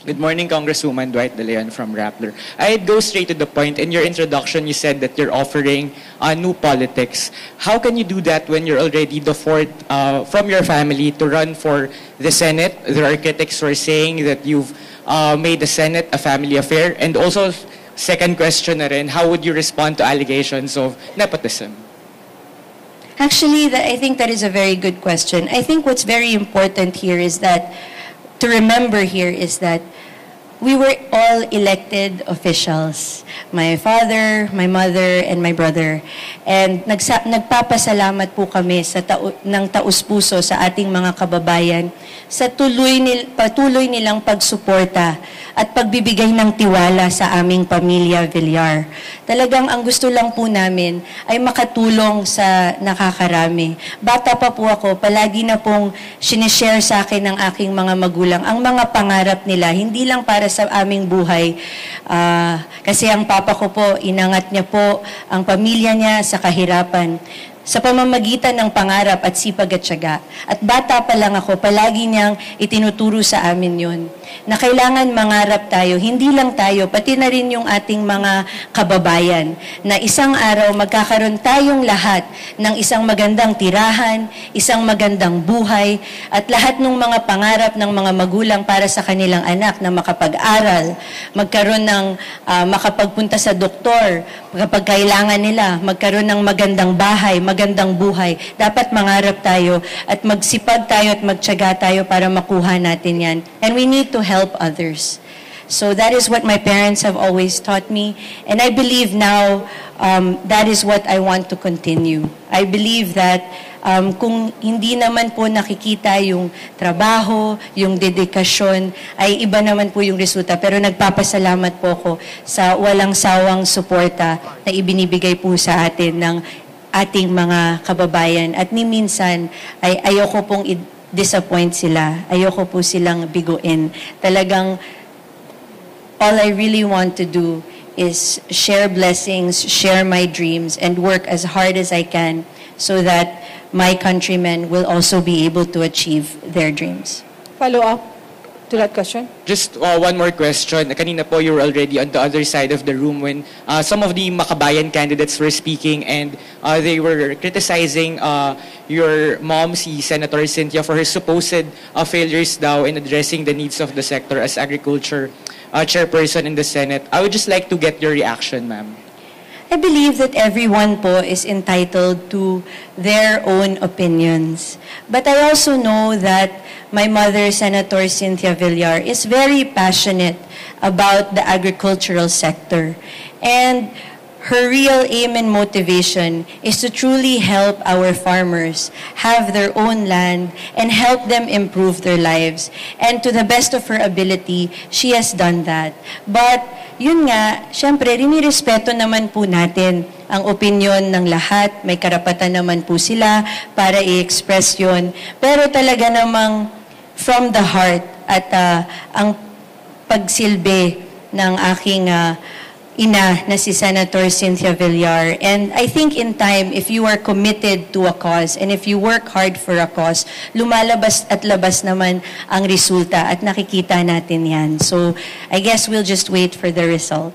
Good morning, Congresswoman Dwight De Leon from Rappler. I'd go straight to the point. In your introduction, you said that you're offering new politics. How can you do that when you're already the fourth from your family to run for the Senate? There are critics who are saying that you've made the Senate a family affair. And also, second question na rin, how would you respond to allegations of nepotism? Actually, I think that is a very good question. I think what's very important here is that, to remember here is that we were all elected officials. My father, my mother, and my brother. And nagpapasalamat po kami ng taus-puso sa ating mga kababayan sa patuloy nilang pagsuporta at pagbibigay ng tiwala sa aming pamilya Villar. Talagang ang gusto lang po namin ay makatulong sa nakakarami. Bata pa po ako, palagi na pong sinishare sa akin ng aking mga magulang ang mga pangarap nila, hindi lang para sa aming buhay. Kasi ang papa ko po, inangat niya po ang pamilya niya sa kahirapan sa pamamagitan ng pangarap at sipag at tiyaga. At bata pa lang ako, palagi niyang itinuturo sa amin yun, na kailangan mangarap tayo, hindi lang tayo, pati na rin yung ating mga kababayan, na isang araw magkakaroon tayong lahat ng isang magandang tirahan, isang magandang buhay, at lahat ng mga pangarap ng mga magulang para sa kanilang anak na makapag-aral, magkaroon ng makapagpunta sa doktor, kapag kailangan nila, magkaroon ng magandang bahay, magandang buhay. Dapat mangarap tayo at magsipag tayo at magtiyaga tayo para makuha natin yan. And we need to help others. So that is what my parents have always taught me. And I believe now that is what I want to continue. I believe that kung hindi naman po nakikita yung trabaho, yung dedikasyon, ay iba naman po yung resulta. Pero nagpapasalamat po ako sa walang sawang suporta na ibinibigay po sa atin ng ating mga kababayan. At ni minsan, ay ayoko pong disappoint sila. Ayoko po silang biguin. Talagang, all I really want to do is share blessings, share my dreams, and work as hard as I can so that my countrymen will also be able to achieve their dreams. Follow up to that question? Just one more question. Kanina po, you were already on the other side of the room when some of the Makabayan candidates were speaking and they were criticizing your mom, si Senator Cynthia, for her supposed failures daw in addressing the needs of the sector as agriculture chairperson in the Senate. I would just like to get your reaction, ma'am. I believe that everyone po is entitled to their own opinions. But I also know that my mother, Senator Cynthia Villar, is very passionate about the agricultural sector. And her real aim and motivation is to truly help our farmers have their own land and help them improve their lives. And to the best of her ability, she has done that. But yun nga, syempre, rinirespeto naman po natin ang opinion ng lahat. May karapatan naman po sila para i-express yun. Pero talaga namang from the heart at ang pagsilbi ng aking ina na si Senator Cynthia Villar. And I think in time, if you are committed to a cause and if you work hard for a cause, lumalabas at labas naman ang resulta at nakikita natin yan. So I guess we'll just wait for the result.